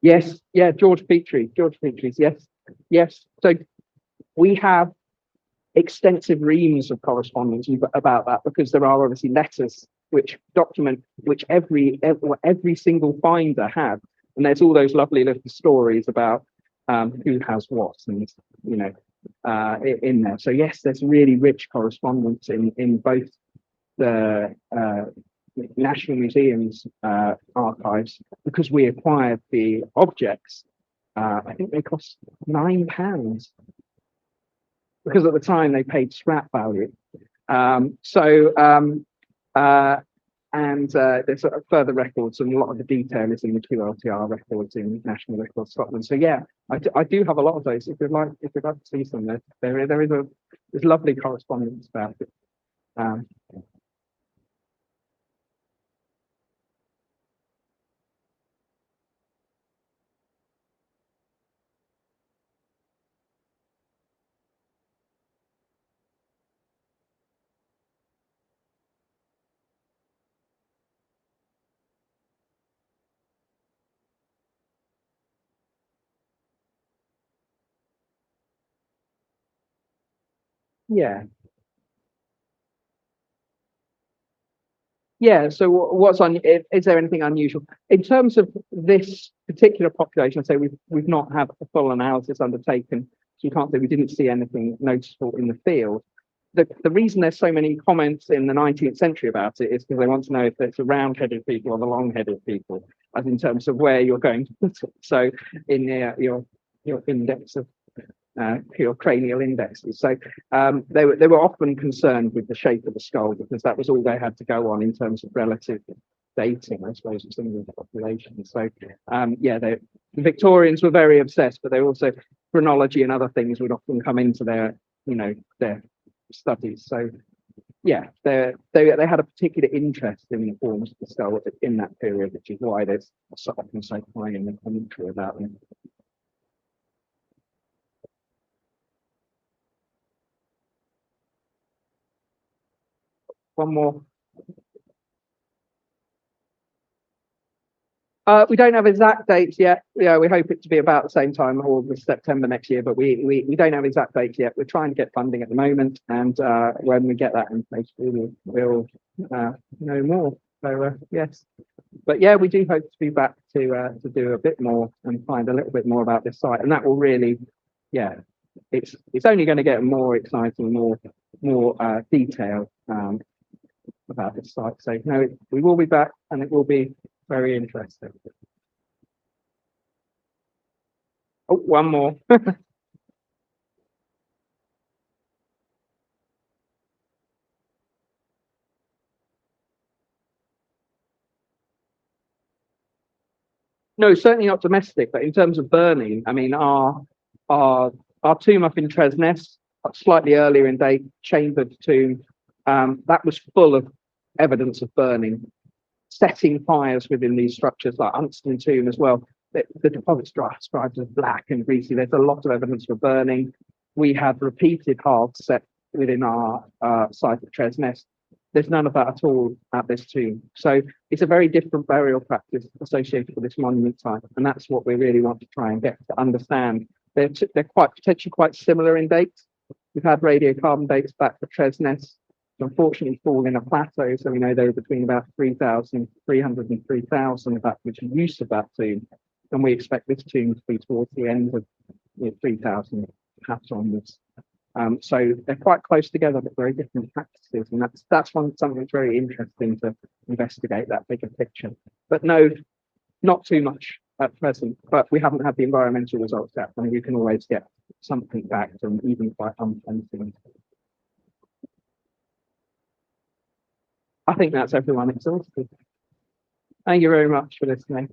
Yes, yeah, George Petries, yes. So we have extensive reams of correspondence about that because there are obviously letters which document which every single finder had, and there's all those lovely little stories about who has what, and in there. So yes, there's really rich correspondence in both the National Museum's archives, because we acquired the objects. I think they cost £9 because at the time they paid scrap value. There's further records, and a lot of the detail is in the QLTR records in National Records Scotland. So yeah, I do have a lot of those. If you'd like to see some, there's lovely correspondence about it. Yeah. Yeah, so what's on? Is there anything unusual in terms of this particular population? So we've not had a full analysis undertaken, so you can't say we didn't see anything noticeable in the field. The reason there's so many comments in the 19th century about it is because they want to know if it's the round-headed people or the long-headed people, as in terms of where you're going to put it. So in your index of your cranial indexes. So they were often concerned with the shape of the skull because that was all they had to go on in terms of relative dating, I suppose, of some of the population. So the Victorians were very obsessed, but they also, chronology and other things would often come into their studies. So they had a particular interest in the forms of the skull in that period, which is why there's often so high in the commentary about them. One more. We don't have exact dates yet. Yeah, we hope it to be about the same time, August, September next year, but we don't have exact dates yet. We're trying to get funding at the moment, and when we get that in place, we'll know more. So yes, but yeah, we do hope to be back to do a bit more and find a little bit more about this site, and that will really, yeah, it's only going to get more exciting, more detailed about this site. So no, we will be back, and it will be very interesting. Oh, one more. No, certainly not domestic, but in terms of burning, I mean, our tomb up in Tresness, slightly earlier in date, chambered tomb, that was full of evidence of burning, setting fires within these structures, like Anderson tomb as well. The deposit's described as black and greasy. There's a lot of evidence for burning. We have repeated halves set within our site at Tresness. There's none of that at all at this tomb. So it's a very different burial practice associated with this monument site, and that's what we really want to try and get to understand. They're quite potentially quite similar in dates. We've had radiocarbon dates back for Tresness, unfortunately fall in a plateau, so we know they were between about 3,300 and 3,000 of that, which is use of that tomb, and we expect this tomb to be towards the end of 3,000, perhaps onwards. So they're quite close together, but very different practices, and that's something that's very interesting to investigate, that bigger picture. But no, not too much at present. But we haven't had the environmental results yet, and you can always get something back from even quite unpleasant things. I think that's everyone exhausted. Thank you very much for listening.